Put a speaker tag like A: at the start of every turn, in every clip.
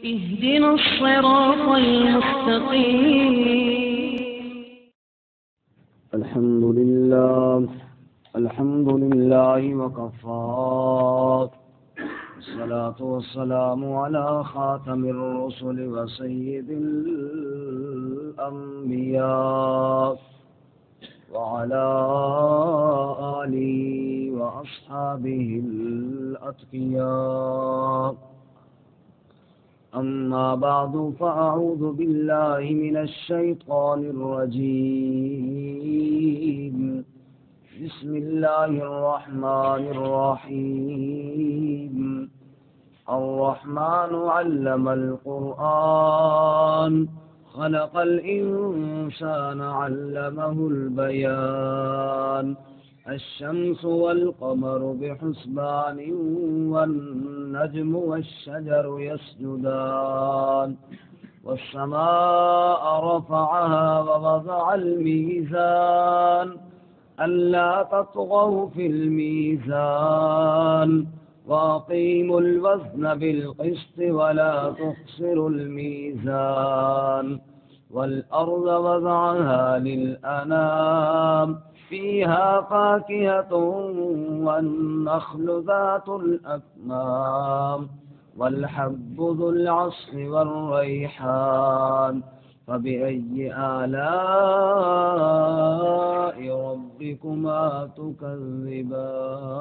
A: اهدنا الصراط المستقيم.
B: الحمد لله وكفى، الصلاة والسلام على خاتم الرسل وسيد الأنبياء وعلى آله وأصحابه الأتقياء. أما بعد فأعوذ بالله من الشيطان الرجيم. بسم الله الرحمن الرحيم. الرحمن علم القرآن خلق الإنسان علمه البيان. الشمس والقمر بحسبان والنجم والشجر يسجدان. والسماء رفعها ووضع الميزان ألا تطغوا في الميزان وأقيموا الوزن بالقسط ولا تخسروا الميزان. والأرض وضعها للأنام فيها فاكهة والنخل ذات الأكمام والحب ذو العصف والريحان. فبأي آلاء ربكما تكذبان.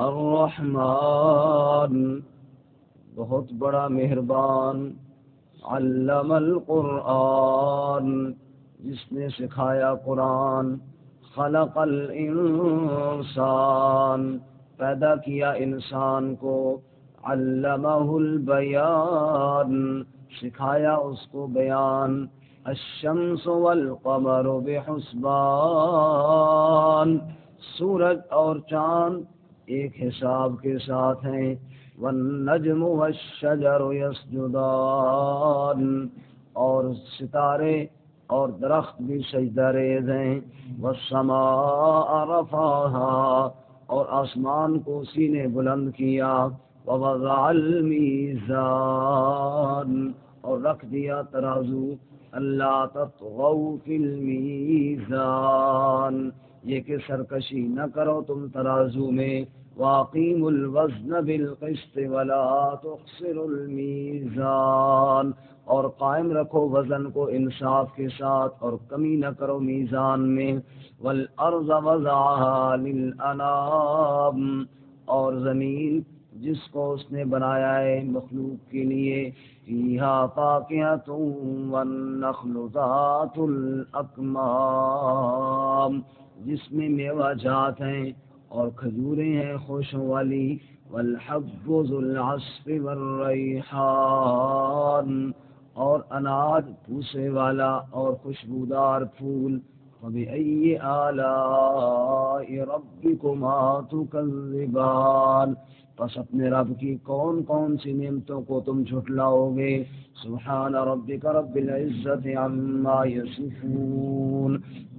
B: الرحمن بہت بڑا مہربان، علم القرآن جس نے سکھایا قرآن، خلق الانسان پیدا کیا انسان کو، علمہ البیان سکھایا اس کو بیان. الشمس والقمر بحسبان سورج اور چاند ایک حساب کے ساتھ ہیں. والنجم والشجر یسجدان اور ستارے اور درخت بھی سجدہ ریز ہیں. والسماء رفعها اور آسمان کو اسی نے بلند کیا. ووضع المیزان اور رکھ دیا ترازو. اللہ تطغوا فی المیزان یہ کہ سرکشی نہ کرو تم ترازو میں. واقیموا الوزن بالقسط ولا تخسروا الميزان اور قائم رکھو وزن کو انصاف کے ساتھ اور کمی نہ کرو میزان میں. والارض وضعها للانام اور زمین جس کو اس نے بنایا ہے مخلوق کے لیے. فیہا فاکہۃ والنخل ذات الاکمام جس میں میوہ جات ہیں اور کھجوریں ہیں خوشوں والی. والحب ذو العصف والریحان اور اناج پھوسے والا اور خوشبودار پھول. فبأي آلاء ربكما تكذبان پس اپنے رب کی کون کون سی نعمتوں کو تم جھٹلاؤ گے. سبحان ربك رب العزة عما يصفون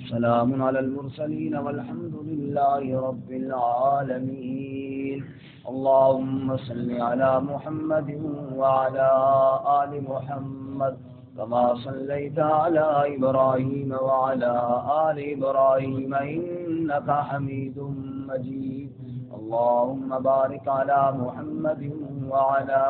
B: سلام على المرسلين والحمد لله رب العالمين. اللهم صل على محمد وعلى آل محمد كما صليت على إبراهيم وعلى آل إبراهيم إنك حميد مجيد. اللهم بارك على محمد وعلى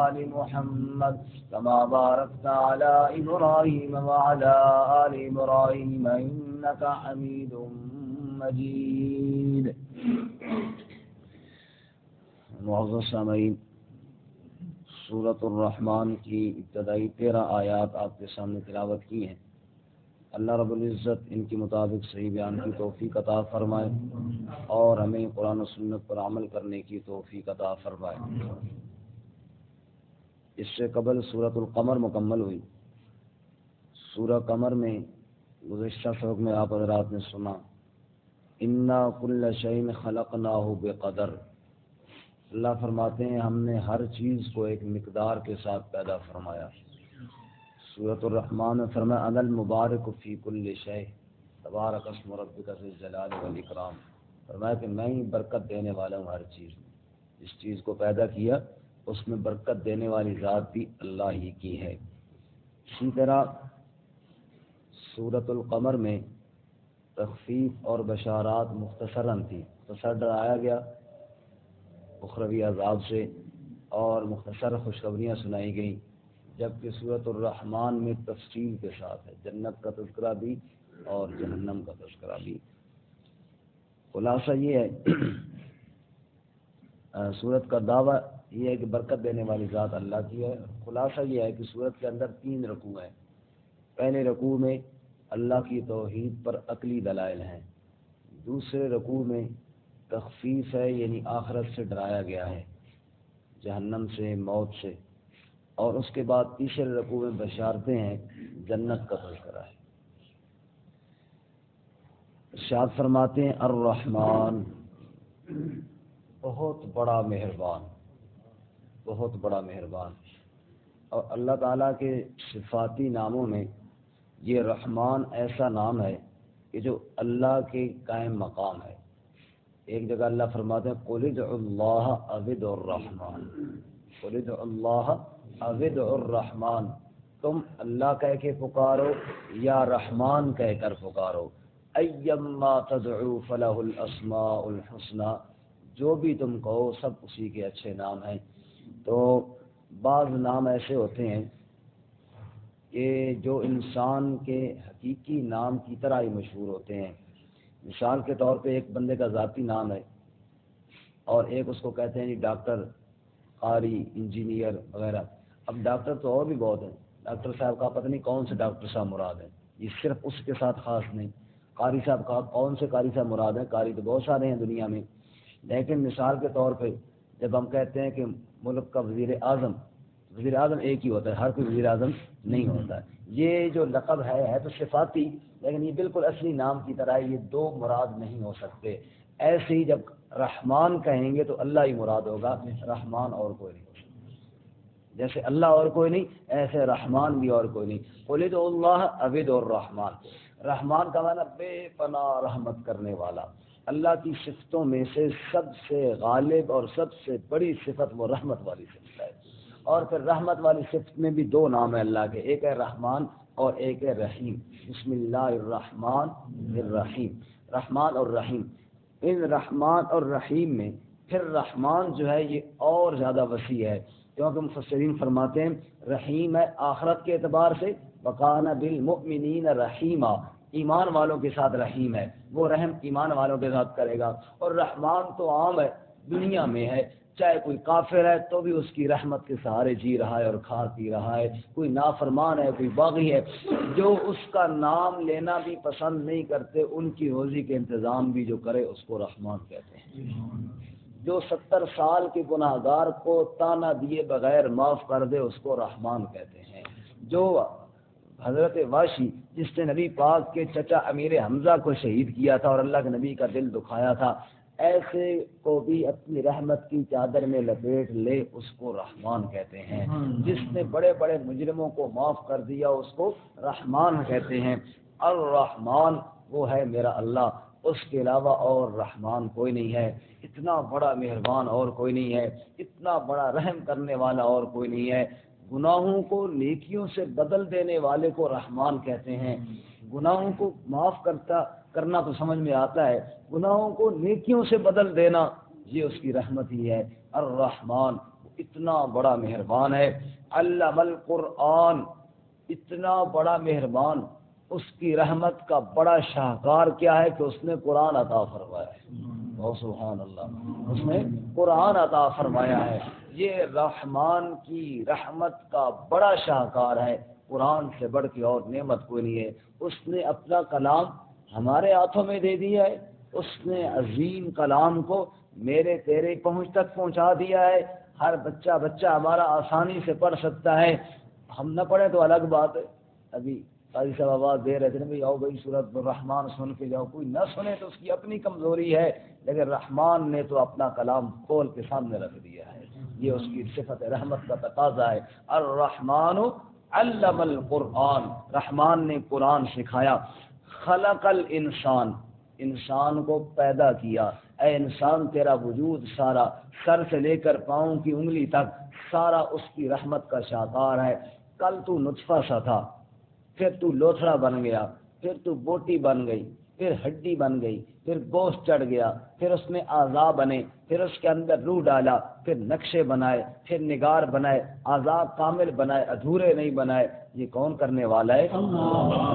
B: آل محمد كما باركت على إبراهيم وعلى آل إبراهيم إنك حميد مجيد. معزز سامعین، سورۃ الرحمن کی ابتدائی 13 آیات آپ کے سامنے تلاوت کی ہیں. اللہ رب العزت ان کے مطابق صحیح بیان کی توفیق عطا فرمائے اور ہمیں قرآن و سنت پر عمل کرنے کی توفیق عطا فرمائے. اس سے قبل سورۃ القمر مکمل ہوئی. سورہ قمر میں گزشتہ سبق میں آپ حضرات نے سنا انا کل شیء خلقناہ بقدر. اللہ فرماتے ہیں ہم نے ہر چیز کو ایک مقدار کے ساتھ پیدا فرمایا. سورۃ الرحمن میں فرمایا انا المبارک فی کل شیء تبارک اسم ربک ذی الجلال والاکرام. فرمایا کہ میں ہی برکت دینے والا ہوں ہر چیز میں. جس چیز کو پیدا کیا اس میں برکت دینے والی ذات بھی اللہ ہی کی ہے۔ اسی طرح سورۃ القمر میں تخفیف اور بشارات مختصراً تھی، مختصر ڈرایا گیا اخروی عذاب سے اور مختصر خوشخبریاں سنائی گئیں، جبکہ سورۃ الرحمن میں تفصیل کے ساتھ ہے، جنت کا تذکرہ بھی اور جہنم کا تذکرہ بھی۔ خلاصہ یہ ہے سورت کا دعویٰ یہ ہے کہ برکت دینے والی ذات اللہ کی ہے۔ خلاصہ یہ ہے کہ سورت کے اندر 3 رکوع ہیں۔ پہلے رکوع میں اللہ کی توحید پر عقلی دلائل ہیں، دوسرے رکوع میں تخفیف ہے، یعنی آخرت سے ڈرایا گیا ہے، جہنم سے، موت سے، اور اس کے بعد تیسرے رکوع میں بشارتیں ہیں، جنت کا تذکرہ ہے۔ ارشاد فرماتے ہیں الرحمن، بہت بڑا مہربان، بہت بڑا مہربان۔ اور اللہ تعالیٰ کے صفاتی ناموں میں یہ رحمان ایسا نام ہے کہ جو اللہ کے قائم مقام ہے۔ ایک جگہ اللہ فرماتے ہیں قُلِ ادْعُوا اللَّهَ أَوِ ادْعُوا الرَّحْمَٰنَ، قُلِ ادْعُوا اللَّهَ أَوِ ادْعُوا الرَّحْمَٰنَ، تم اللہ کہہ کے پکارو یا رحمان کہہ کر پکارو، اَيَّمَّا تَدْعُوا فَلَهُ الْأَسْمَاءُ الْحُسْنَىٰ، جو بھی تم کہو سب اسی کے اچھے نام ہیں۔ تو بعض نام ایسے ہوتے ہیں کہ جو انسان کے حقیقی نام کی طرح ہی مشہور ہوتے ہیں۔ مثال کے طور پہ ایک بندے کا ذاتی نام ہے اور ایک اس کو کہتے ہیں جی ڈاکٹر، قاری، انجینئر وغیرہ۔ اب ڈاکٹر تو اور بھی بہت ہیں، ڈاکٹر صاحب کا پتہ نہیں کون سے ڈاکٹر صاحب مراد ہیں، یہ صرف اس کے ساتھ خاص نہیں۔ قاری صاحب کا کون سے قاری صاحب مراد ہیں، قاری تو بہت سارے ہیں دنیا میں، لیکن مثال کے طور پہ جب ہم کہتے ہیں کہ ملک کا وزیر اعظم، وزیر اعظم ایک ہی ہوتا ہے، ہر کوئی وزیر اعظم نہیں ہوتا ہے۔ یہ جو لقب ہے تو صفاتی، لیکن یہ بالکل اصلی نام کی طرح ہے، یہ 2 مراد نہیں ہو سکتے۔ ایسے ہی جب رحمان کہیں گے تو اللہ ہی مراد ہوگا، رحمان اور کوئی نہیں ہو سکتا۔ جیسے اللہ اور کوئی نہیں، ایسے رحمان بھی اور کوئی نہیں۔ قُلِ ادْعُوا اللَّهَ أَوِ ادْعُوا الرَّحْمَٰنَ، رحمان کا معنی بے پناہ رحمت کرنے والا۔ اللہ کی صفتوں میں سے سب سے غالب اور سب سے بڑی صفت وہ رحمت والی صفت ہے۔ اور پھر رحمت والی صفت میں بھی 2 نام ہیں اللہ کے، ایک ہے رحمان اور ایک ہے رحیم۔ بسم اللہ الرحمن الرحیم، رحمان اور رحیم۔ ان رحمان اور رحیم میں پھر رحمان جو ہے یہ اور زیادہ وسیع ہے، کیونکہ مفسرین فرماتے ہیں رحیم ہے آخرت کے اعتبار سے، وَقَانَ بِالْمُؤْمِنِينَ رَحِيمًا، ایمان والوں کے ساتھ رحیم ہے، وہ رحم ایمان والوں کے ساتھ کرے گا۔ اور رحمان تو عام ہے، دنیا میں ہے، چاہے کوئی کافر ہے تو بھی اس کی رحمت کے سہارے جی رہا ہے اور کھا پی رہا ہے، کوئی نافرمان ہے، کوئی باغی ہے، جو اس کا نام لینا بھی پسند نہیں کرتے، ان کی روزی کے انتظام بھی جو کرے اس کو رحمان کہتے ہیں۔ جو 70 سال کے گناہ گار کو تانا دیے بغیر معاف کر دے اس کو رحمان کہتے ہیں۔ جو حضرت واشی جس نے نبی پاک کے چچا امیر حمزہ کو شہید کیا تھا اور اللہ کے نبی کا دل دکھایا تھا، ایسے کو بھی اپنی رحمت کی چادر میں لپیٹ لے اس کو رحمان کہتے ہیں۔ جس نے بڑے بڑے مجرموں کو معاف کر دیا اس کو رحمان کہتے ہیں۔ الرحمان وہ ہے میرا اللہ، اس کے علاوہ اور رحمان کوئی نہیں ہے۔ اتنا بڑا مہربان اور کوئی نہیں ہے، اتنا بڑا رحم کرنے والا اور کوئی نہیں ہے۔ گناہوں کو نیکیوں سے بدل دینے والے کو رحمان کہتے ہیں۔ گناہوں کو معاف کرنا تو سمجھ میں آتا ہے، گناہوں کو نیکیوں سے بدل دینا یہ اس کی رحمت ہی ہے۔ الرحمن اتنا بڑا مہربان ہے۔ علم القرآن، اتنا بڑا مہربان، اس کی رحمت کا بڑا شاہکار کیا ہے کہ اس نے قرآن عطا فرمایا ہے۔ سبحان اللہ، اس نے قرآن عطا فرمایا ہے۔ یہ رحمان کی رحمت کا بڑا شاہکار ہے، قرآن سے بڑھ کے اور نعمت کوئی نہیں ہے۔ اس نے اپنا کلام ہمارے ہاتھوں میں دے دیا ہے، اس نے عظیم کلام کو میرے تیرے پہنچ تک پہنچا دیا ہے۔ ہر بچہ ہمارا آسانی سے پڑھ سکتا ہے، ہم نہ پڑھیں تو الگ بات ہے۔ ابھی قاضی صاحب آواز دے رہے تھے نا بھائی آؤ بھائی سورۃ الرحمن سن کے جاؤ، کوئی نہ سنے تو اس کی اپنی کمزوری ہے، لیکن رحمان نے تو اپنا کلام کھول کے سامنے رکھ دیا ہے، یہ اس کی صفت رحمت کا تقاضا ہے۔ الرحمن علم القرآن، رحمان نے قرآن سکھایا۔ خلق الانسان، انسان کو پیدا کیا، اے انسان تیرا وجود سارا سر سے لے کر پاؤں کی انگلی تک سارا اس کی رحمت کا شاہکار ہے۔ کل تو نطفہ سا تھا، پھر تو لوتھڑا بن گیا، پھر تو بوٹی بن گئی، پھر ہڈی بن گئی، پھر گوشت چڑھ گیا، پھر اس میں اعضاء بنے، پھر اس کے اندر روح ڈالا، پھر نقشے بنائے، پھر نگار بنائے، اعضاء کامل بنائے، ادھورے نہیں بنائے۔ یہ کون کرنے والا ہے؟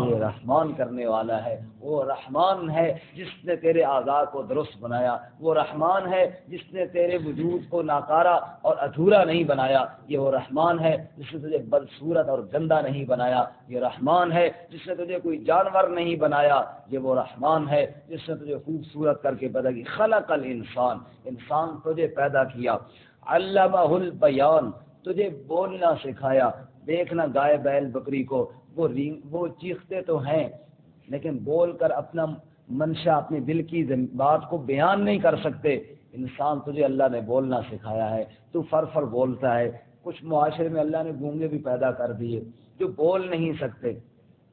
B: یہ رحمان کرنے والا ہے۔ وہ رحمان ہے جس نے تیرے اعضاء کو درست بنایا، وہ رحمان ہے جس نے تیرے وجود کو ناکارہ اور ادھورا نہیں بنایا، یہ وہ رحمان ہے جس نے تجھے بدصورت اور گندا نہیں بنایا، یہ رحمان ہے جس نے تجھے کوئی جانور نہیں بنایا، یہ وہ رحمان ہے جس نے تجھے خوبصورت کر کے پیدا کی۔ خلق الانسان، انسان تجھے پیدا کیا، علمہ البیان، تجھے بولنا سکھایا۔ دیکھنا گائے بیل بکری کو، وہ چیختے تو ہیں لیکن بول کر اپنا منشا، اپنے دل کی بات کو بیان نہیں کر سکتے۔ انسان تجھے اللہ نے بولنا سکھایا ہے، تو فر فر بولتا ہے۔ کچھ معاشرے میں اللہ نے گونگے بھی پیدا کر دیے جو بول نہیں سکتے،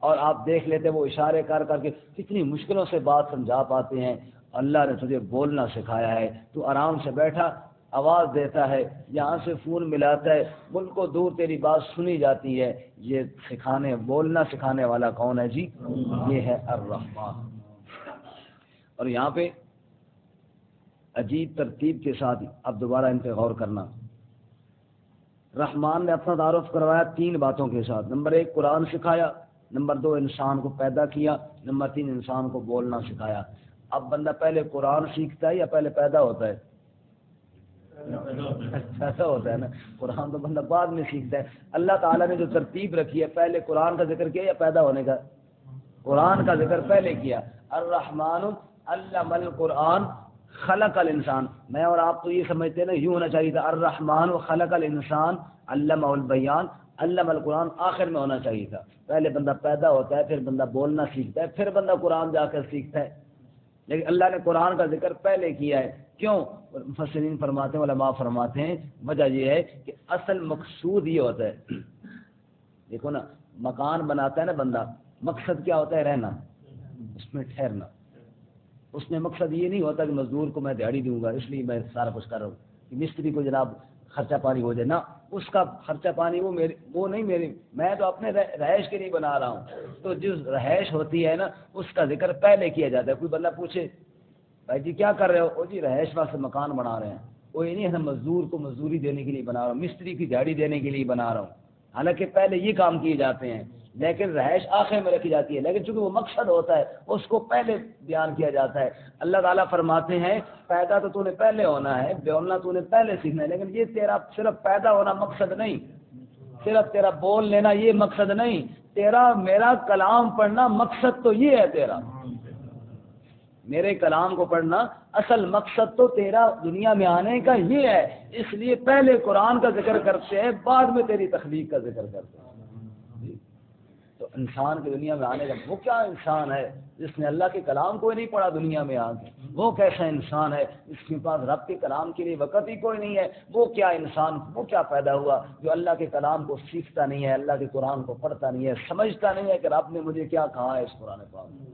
B: اور آپ دیکھ لیتے وہ اشارے کر کر کے کتنی مشکلوں سے بات سمجھا پاتے ہیں۔ اللہ نے تجھے بولنا سکھایا ہے، تو آرام سے بیٹھا آواز دیتا ہے، یہاں سے فون ملاتا ہے، ملک کو دور تیری بات سنی جاتی ہے۔ یہ بولنا سکھانے والا کون ہے جی؟ یہ ہے الرحمن۔ اور یہاں پہ عجیب ترتیب کے ساتھ اب دوبارہ ان پہ غور کرنا، رحمان نے اپنا تعارف کروایا 3 باتوں کے ساتھ۔ نمبر 1 قرآن سکھایا، نمبر 2 انسان کو پیدا کیا، نمبر 3 انسان کو بولنا سکھایا۔ اب بندہ پہلے قرآن سیکھتا ہے یا پہلے پیدا ہوتا ہے؟ ایسا ہوتا ہے نا، قرآن تو بندہ بعد میں سیکھتا ہے۔ اللہ تعالیٰ نے جو ترتیب رکھی ہے، پہلے قرآن کا ذکر کیا یا پیدا ہونے کا؟ قرآن کا ذکر پہلے کیا۔ الرحمن علم القرآن خلق الانسان۔ میں اور آپ تو یہ سمجھتے ہیں نا، یوں ہونا چاہیے تھا الرحمن خلق الانسان علمہ البیان علم القرآن، آخر میں ہونا چاہیے تھا۔ پہلے بندہ پیدا ہوتا ہے، پھر بندہ بولنا سیکھتا ہے، پھر بندہ قرآن جا کر سیکھتا ہے، لیکن اللہ نے قرآن کا ذکر پہلے کیا ہے۔ کیوں؟ مفسرین فرماتے ہیں، علماء فرماتے ہیں، وجہ یہ ہے کہ اصل مقصود یہ ہوتا ہے، دیکھو نا، مکان بناتا ہے نا بندہ، مقصد کیا ہوتا ہے؟ رہنا، اس میں ٹھہرنا۔ اس میں مقصد یہ نہیں ہوتا کہ مزدور کو میں دیہڑی دوں گا اس لیے میں سارا کچھ کر رہا ہوں، کہ مستری کو جناب خرچہ پانی ہو جائے نا، اس کا خرچہ پانی وہ نہیں میری، میں تو اپنے رہائش کے لیے بنا رہا ہوں۔ تو جس رہائش ہوتی ہے نا، اس کا ذکر پہلے کیا جاتا ہے۔ کوئی بندہ پوچھے بھائی جی کیا کر رہے ہو؟ او جی رہائش واسطے مکان بنا رہے ہیں۔ وہ یہ نہیں ہے مزدور کو مزدوری دینے کے لیے بنا رہا ہوں، مستری کی دیہڑی دینے کے لیے بنا رہا ہوں۔ حالانکہ پہلے یہ کام کیے جاتے ہیں، لیکن رہائش آخر میں رکھی جاتی ہے، لیکن چونکہ وہ مقصد ہوتا ہے اس کو پہلے بیان کیا جاتا ہے۔ اللہ تعالیٰ فرماتے ہیں پیدا تو نے پہلے ہونا ہے، بولنا تو نے پہلے سیکھنا ہے، لیکن یہ تیرا صرف پیدا ہونا مقصد نہیں، صرف تیرا بول لینا یہ مقصد نہیں، تیرا میرا کلام پڑھنا مقصد تو یہ ہے، تیرا میرے کلام کو پڑھنا اصل مقصد تو تیرا دنیا میں آنے کا یہ ہے۔ اس لیے پہلے قرآن کا ذکر کرتے ہیں، بعد میں تیری تخلیق کا ذکر کرتے ہیں۔ تو انسان کی دنیا میں آنے کا وہ کیا انسان ہے جس نے اللہ کے کلام کو ہی نہیں پڑھا دنیا میں آ کے؟ وہ کیسا انسان ہے جس کے پاس رب کے کلام کے لیے وقت ہی کوئی نہیں ہے؟ وہ کیا انسان، وہ کیا پیدا ہوا جو اللہ کے کلام کو سیکھتا نہیں ہے، اللہ کے قرآن کو پڑھتا نہیں ہے، سمجھتا نہیں ہے کہ رب نے مجھے کیا کہا ہے اس قرآن پاک میں۔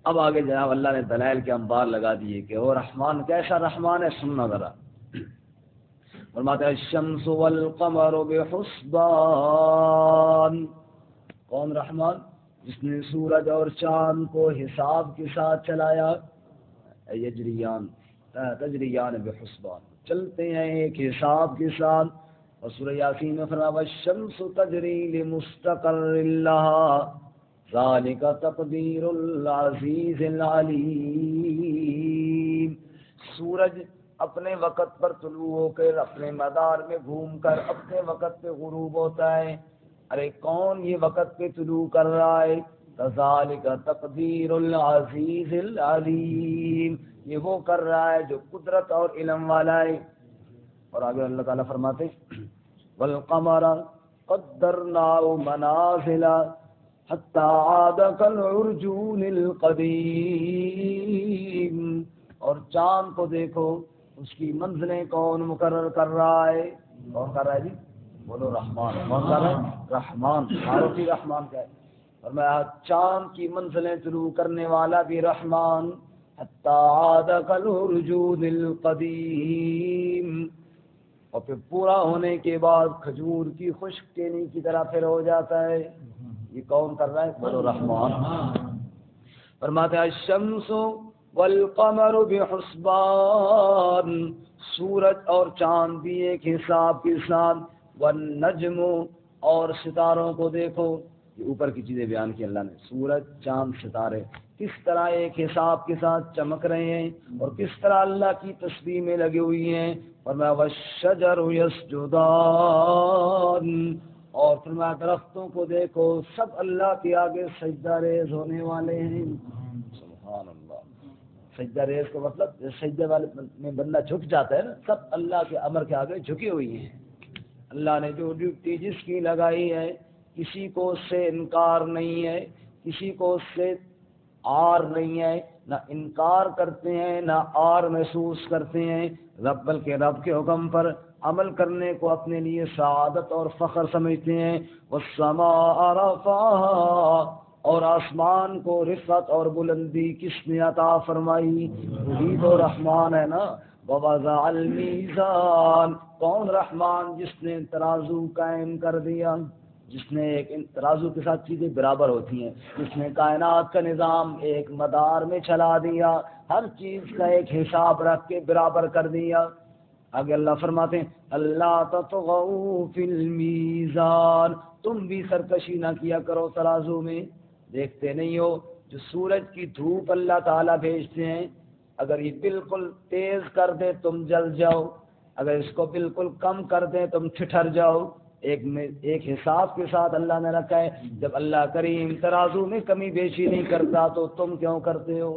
B: اب آگے جناب اللہ نے دلائل کے انبار لگا دیے کہ وہ رحمان کیسا رحمان ہے، سننا ذرا۔ فرماتا ہے الشمس والقمر بحسبان، کون رحمان؟ جس نے سورج اور چاند کو حساب کے ساتھ چلایا، یجریان تجریان بحسبان، چلتے ہیں ایک حساب کے ساتھ۔ اور سورہ یاسین میں فرمایا والشمس تجری لمستقر لہا ذالک تقدیر العزیز العلیم۔ سورج اپنے وقت پر طلوع ہو کر اپنے مدار میں گھوم کر اپنے وقت پہ غروب ہوتا ہے۔ ارے کون یہ وقت پہ طلوع کر رہا ہے؟ ذالک تقدیر العزیز العلیم، یہ وہ کر رہا ہے جو قدرت اور علم والا ہے۔ اور آگے اللہ تعالیٰ فرماتے والقمر قدرناه منازل حتی عاد کالعرجون القدیم، اور چاند کو دیکھو اس کی منزلیں کون مقرر کر رہا ہے؟ کون کر رہا ہے جی؟ بولو رحمان۔ کون کر رہا ہے؟ رحمان۔ معروفی رحمان کا ہے، اور میں چاند کی منزلیں طلوع کرنے والا بھی رحمان، حتی عاد کالعرجون القدیم، اور پھر پورا ہونے کے بعد کھجور کی خشک ٹہنی کی طرح پھر ہو جاتا ہے۔ یہ کون کر رہا ہے؟ بولو رحمان۔ فرماتے ہیں الشمس والقمر بحسبان، سورج اور چاند بھی ایک حساب کے ساتھ، والنجم، اور ستاروں کو دیکھو، یہ اوپر کی چیزیں بیان کی اللہ نے، سورج چاند ستارے کس طرح ایک حساب کے ساتھ چمک رہے ہیں اور کس طرح اللہ کی تسبیح میں لگی ہوئی ہیں۔ فرمایا والشجر یسجدان، اور فرمایا درختوں کو دیکھو سب اللہ کے آگے سجدہ ریز ہونے والے ہیں۔ سبحان اللہ، سجدہ ریز کا مطلب سجدے والے میں بندہ جھک جاتا ہے نا، سب اللہ کے امر کے آگے جھکی ہوئی ہیں۔ اللہ نے جو ڈیوٹی جس کی لگائی ہے، کسی کو اس سے انکار نہیں ہے، کسی کو اس سے آر نہیں ہے، نہ انکار کرتے ہیں نہ آر محسوس کرتے ہیں، رب بلکہ رب کے حکم پر عمل کرنے کو اپنے لیے سعادت اور فخر سمجھتے ہیں۔ والسماء رفعها، اور آسمان کو رفعت اور بلندی کس نے عطا فرمائی؟ وہی تو رحمان ہے نا۔ ووضع المیزان، کون رحمان؟ جس نے ترازو قائم کر دیا، جس نے ایک ترازو کے ساتھ چیزیں برابر ہوتی ہیں، جس نے کائنات کا نظام ایک مدار میں چلا دیا، ہر چیز کا ایک حساب رکھ کے برابر کر دیا۔ آگے اللہ فرماتے ہیں اللہ تطغوا فی المیزان، تم بھی سرکشی نہ کیا کرو ترازو میں۔ دیکھتے نہیں ہو جو سورج کی دھوپ اللہ تعالیٰ بھیجتے ہیں، اگر یہ بالکل تیز کر دے تم جل جاؤ، اگر اس کو بالکل کم کر دیں تم ٹھٹر جاؤ۔ ایک حساب کے ساتھ اللہ نے رکھا ہے۔ جب اللہ کریم ترازو میں کمی بیشی نہیں کرتا تو تم کیوں کرتے ہو؟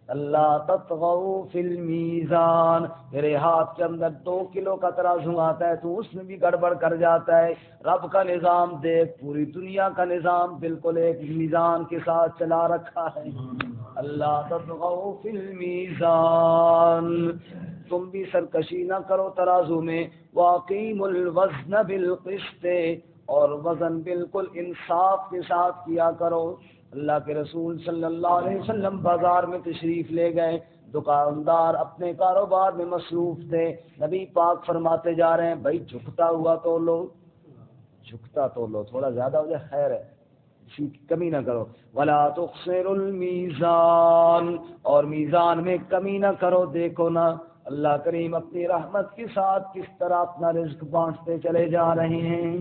B: اللہ تطغوا فی المیزان، میرے ہاتھ کے اندر 2 کلو کا ترازو آتا ہے تو اس میں بھی گڑبڑ کر جاتا ہے۔ رب کا نظام دیکھ، پوری دنیا کا نظام بالکل ایک میزان کے ساتھ چلا رکھا ہے۔ اللہ تطغوا فی المیزان، تم بھی سرکشی نہ کرو ترازو میں۔ واقیموا الوزن بالقسط، اور وزن بالکل انصاف کے ساتھ کیا کرو۔ اللہ کے رسول صلی اللہ علیہ وسلم بازار میں تشریف لے گئے، دکاندار اپنے کاروبار میں مصروف تھے، نبی پاک فرماتے جا رہے ہیں بھائی جھکتا ہوا تو لو، جھکتا تو لو، تھوڑا زیادہ ہو جائے خیر ہے، کمی نہ کرو۔ ولا تخسروا المیزان، اور میزان میں کمی نہ کرو۔ دیکھو نا اللہ کریم اپنی رحمت کے ساتھ کس طرح اپنا رزق بانٹتے چلے جا رہے ہیں۔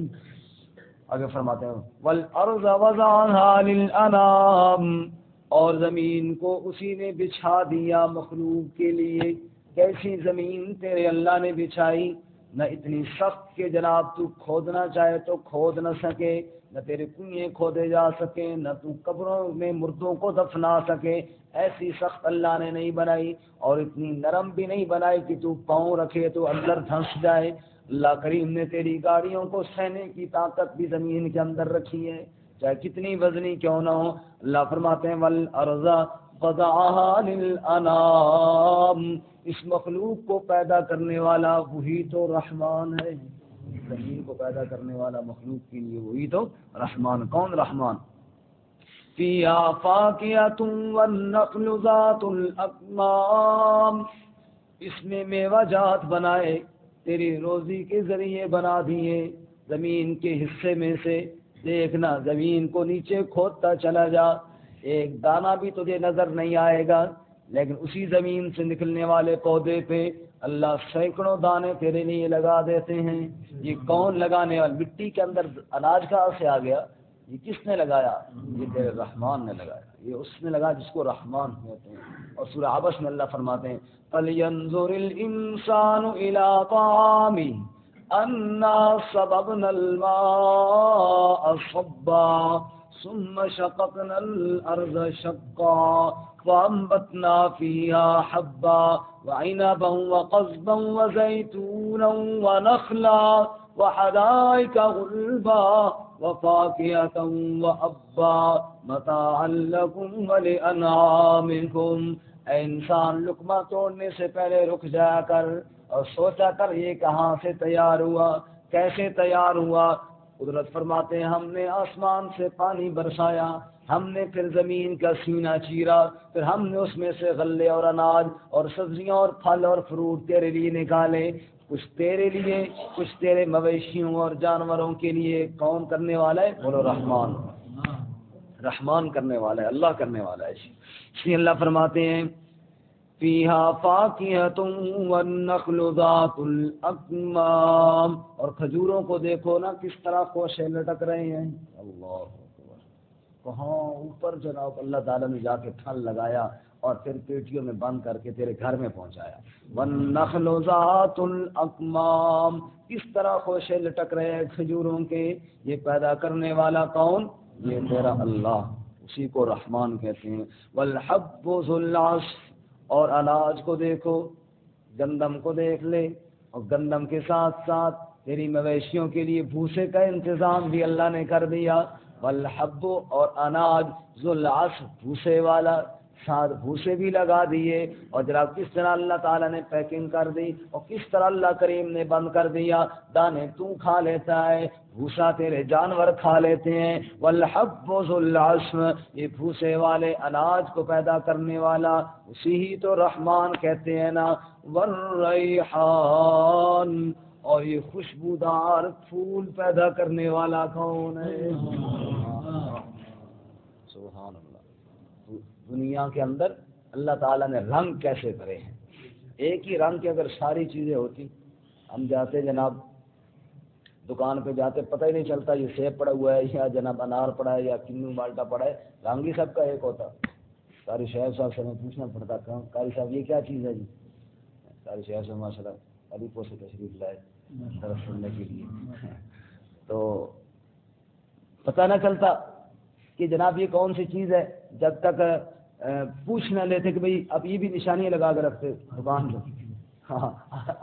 B: آگے فرماتے ہیں والارض وضعها للانام، اور زمین کو اسی نے بچھا دیا مخلوق کے لیے۔ کیسی زمین تیرے اللہ نے بچھائی؟ نہ اتنی سخت کہ جناب تو کھودنا چاہے تو کھود نہ سکے، نہ تیرے کنویں کھودے جا سکے، نہ تو قبروں میں مردوں کو دفنا سکے، ایسی سخت اللہ نے نہیں بنائی، اور اتنی نرم بھی نہیں بنائی کہ تو پاؤں رکھے تو اندر دھنس جائے۔ اللہ کریم نے تیری گاڑیوں کو سہنے کی طاقت بھی زمین کے اندر رکھی ہے، چاہے کتنی وزنی کیوں نہ ہو۔ اللہ فرماتے ہیں والارض وضعها للانام، اس مخلوق کو پیدا کرنے والا وہی تو رحمان ہے، زمین کو پیدا کرنے والا مخلوق کے لیے وہی تو رحمان۔ کون رحمان؟ فیہا فاکہۃ والنخل ذات الاکمام، اس میں میوہ جات بنائے، تیری روزی کے ذریعے بنا دیے زمین کے حصے میں سے۔ دیکھنا زمین کو نیچے کھودتا چلا جا، ایک دانہ بھی تجھے نظر نہیں آئے گا، لیکن اسی زمین سے نکلنے والے پودے پہ اللہ سینکڑوں دانے تیرے لیے لگا دیتے ہیں۔ یہ کون لگانے والا؟ مٹی کے اندر اناج کہاں سے آ گیا؟ یہ کس نے لگایا؟ یہ تیرے رحمان نے لگایا، یہ اس نے لگا جس کو رحمان ہوتے ہیں۔ اور سورہ عبس میں اللہ فرماتے ہیں فَلْيَنظُرِ الْإِنسَانُ إِلَىٰ طَعَامِهِ أَنَّا صَبَبْنَا الْمَاءَ صَبًّا ثُمَّ شَقَقْنَا الْأَرْضَ شَقًّا فَأَنبَتْنَا فِيهَا حَبًّا وَعِنَبًا وَقَضْبًا وَزَيْتُونًا وَنَخْلًا وَحَدَائِقَ غُلْبًا وَفَاكِهَةً وَأَبًّا مَتَاعًا لَكُمْ وَلِأَنْعَامِكُمْ۔ اے انسان لقمہ توڑنے سے پہلے رک جایا کر اور سوچا کر یہ کہاں سے تیار ہوا، کیسے تیار ہوا۔ قدرت فرماتے ہیں ہم نے آسمان سے پانی برسایا، ہم نے پھر زمین کا سینہ چیرا، پھر ہم نے اس میں سے غلے اور اناج اور سبزیاں اور پھل اور فروٹ تیرے لیے نکالے، کچھ تیرے لیے کچھ تیرے مویشیوں اور جانوروں کے لیے۔ کون کرنے والا ہے؟ بولو رحمان۔ رحمان کرنے والا ہے، اللہ کرنے والا ہے۔ اس لیے اللہ فرماتے ہیں فیہا فاکہۃ والنخل ذات الاکمام، اور کھجوروں کو دیکھو نا کس طرح خوشے لٹک رہے ہیں۔ اللہ اکبر، کہاں اوپر جناب اللہ تعالیٰ نے جا کے پھل لگایا اور پھر پیٹیوں میں بند کر کے تیرے گھر میں پہنچایا۔ والنخل ذات الاکمام، کس طرح خوشے لٹک رہے ہیں کھجوروں کے۔ یہ پیدا کرنے والا کون؟ یہ تیرا اللہ، اسی کو رحمان کہتے ہیں۔ والحب ذو العصف، اور اناج کو دیکھو، گندم کو دیکھ لے، اور گندم کے ساتھ ساتھ تیری مویشیوں کے لیے بھوسے کا انتظام بھی اللہ نے کر دیا۔ والحب، اور اناج، ذو العصف، بھوسے والا، ساتھ بھوسے بھی لگا دیے، اور جناب کس طرح اللہ تعالیٰ نے پیکنگ کر دی اور کس طرح اللہ کریم نے بند کر دیا۔ دانے تو کھا لیتا ہے، بھوسا تیرے جانور کھا لیتے ہیں۔ والحب ذو العصف، یہ بھوسے والے اناج کو پیدا کرنے والا اسی ہی تو رحمان کہتے ہیں نا۔ والریحان، اور یہ خوشبودار پھول پیدا کرنے والا کون ہے؟ سبحان اللہ۔ دنیا کے اندر اللہ تعالیٰ نے رنگ کیسے کرے ہیں۔ ایک ہی رنگ کی اگر ساری چیزیں ہوتی، ہم جاتے جناب دکان پہ جاتے، پتہ ہی نہیں چلتا یہ سیب پڑا ہوا ہے یا جناب انار پڑا ہے یا کنو مالٹا پڑا ہے، رنگ ہی سب کا ایک ہوتا۔ قاری شہر صاحب سے ہمیں پوچھنا پڑتا تھا، قاری صاحب یہ کیا چیز ہے جی؟ قاری شہر صاحب ماشاء اللہ ابھی پو سے تشریف لائے درس سننے کے لیے، تو پتہ نہ چلتا کہ جناب یہ کون سی چیز ہے جب تک پوچھ نہ لیتے کہ بھئی اب یہ بھی نشانیاں لگا کے رکھتے دکان پہ، ہاں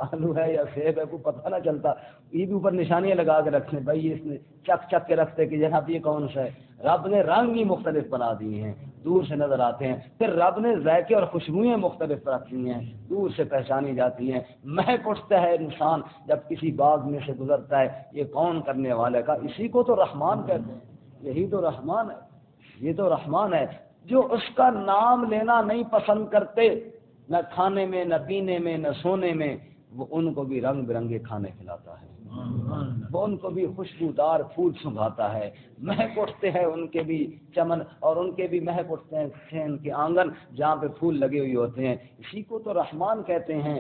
B: آلو ہے یا سیب ہے کوئی پتہ نہ چلتا، یہ بھی اوپر نشانیاں لگا کے رکھتے بھائی اس نے چک چک کے رکھتے کہ جناب یہ کون سا ہے۔ رب نے رنگ ہی مختلف بنا دیے ہیں، دور سے نظر آتے ہیں۔ پھر رب نے ذائقے اور خوشبوئیں مختلف رکھی ہیں، دور سے پہچانی جاتی ہیں۔ مہک اٹھتا ہے انسان جب کسی باغ میں سے گزرتا ہے، یہ کون کرنے والے کا؟ اسی کو تو رحمان کہتے ہیں، یہی تو رحمان ہے، یہ تو رحمان ہے۔ جو اس کا نام لینا نہیں پسند کرتے، نہ کھانے میں نہ پینے میں نہ سونے میں، وہ ان کو بھی رنگ برنگے کھانے کھلاتا ہے، وہ ان کو بھی خوشبودار پھول سنگھاتا ہے، مہک اٹھتے ہیں ان کے بھی چمن، اور ان کے بھی مہک اٹھتے ہیں ان کے آنگن جہاں پہ پھول لگے ہوئے ہوتے ہیں۔ اسی کو تو رحمان کہتے ہیں۔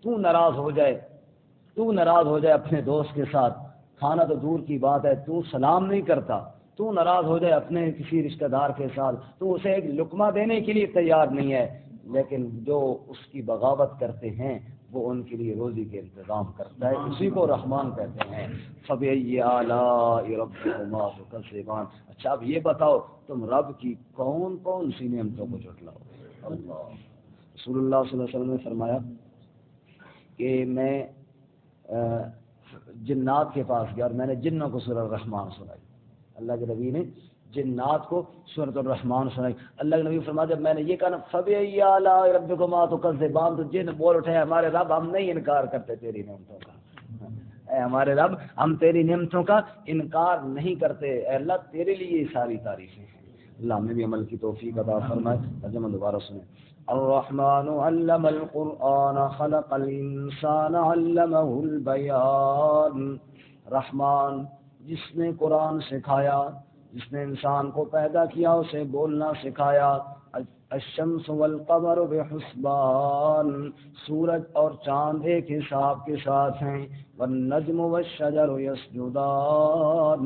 B: تو ناراض ہو جائے اپنے دوست کے ساتھ، کھانا تو دور کی بات ہے، تو سلام نہیں کرتا، تو ناراض ہو جائے اپنے کسی رشتہ دار کے ساتھ، تو اسے ایک لقمہ دینے کے لیے تیار نہیں ہے، لیکن جو اس کی بغاوت کرتے ہیں وہ ان کے لیے روزی کے انتظام کرتا ہے، اسی کو رحمان کہتے ہیں۔ فَبِأَيِّ آلَاءِ رَبِّكُمَا تُكَذِّبَانِ۔ اچھا اب یہ بتاؤ تم رب کی کون کون سی نعمتوں کو جھٹلاؤ؟ اللہ، رسول اللہ صلی اللہ علیہ وسلم نے فرمایا کہ میں جنات کے پاس گیا اور میں نے جنوں کو سورۃ الرحمان سنائی، اللہ کے نبی نے جنات کو سورۃ الرحمان سنائی۔ اللہ کے نبی فرمایا جب میں نے یہ کہا نا فَبِأَيِّ آلَاءِ رَبِّكُمَا تُكَذِّبَانِ، تو جن بول اٹھے ہمارے رب ہم نہیں انکار کرتے تیری نعمتوں کا، اے ہمارے رب ہم تیری نعمتوں کا انکار نہیں کرتے، اے اللہ تیرے لیے ساری تعریفیں ہیں۔ اللہ ہمیں بھی عمل کی توفیق عطا فرمائے۔ ترجمہ دوبارہ سنیں۔ الرحمن علم القرآن خلق الانسان علمہ البیان، رحمان جس نے قرآن سکھایا، جس نے انسان کو پیدا کیا اسے بولنا سکھایا۔ الشمس والقمر بحسبان، سورج اور چاند ایک حساب کے ساتھ ہیں۔ والنجم والشجر یسجدان،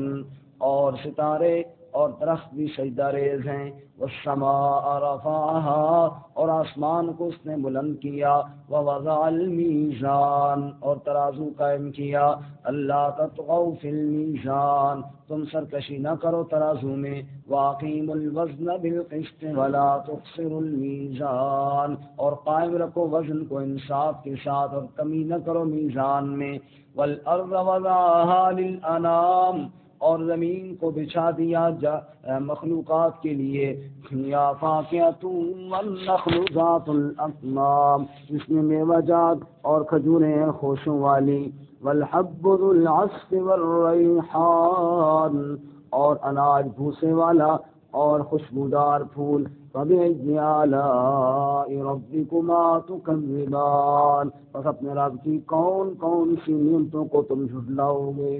B: اور ستارے اور درخت بھی سجدہ ریز ہیں۔ والسماء رفعها، اور آسمان کو اس نے بلند کیا۔ ووضع المیزان، اور ترازو قائم کیا۔ اللہ تطغوا فی المیزان، تم سرکشی نہ کرو ترازو میں۔ واقیموا الوزن بالقسط ولا تخسروا المیزان، اور قائم رکھو وزن کو انصاف کے ساتھ اور کمی نہ کرو میزان میں۔ والارض وضعها للانام، اور زمین کو بچھا دیا مخلوقات کے لیے یا فاکہۃ والنخل ذات الاکمام، جس میں میوہ جات اور کھجوریں ہیں خوشوں والی، والحب ذو العصف والریحان، اور اناج بھوسے والا اور خوشبودار پھول، فبأي آلاء ربكما تكذبان، بس اپنے رب کی کون کون سی نعمتوں کو تم جھٹلاؤ گے۔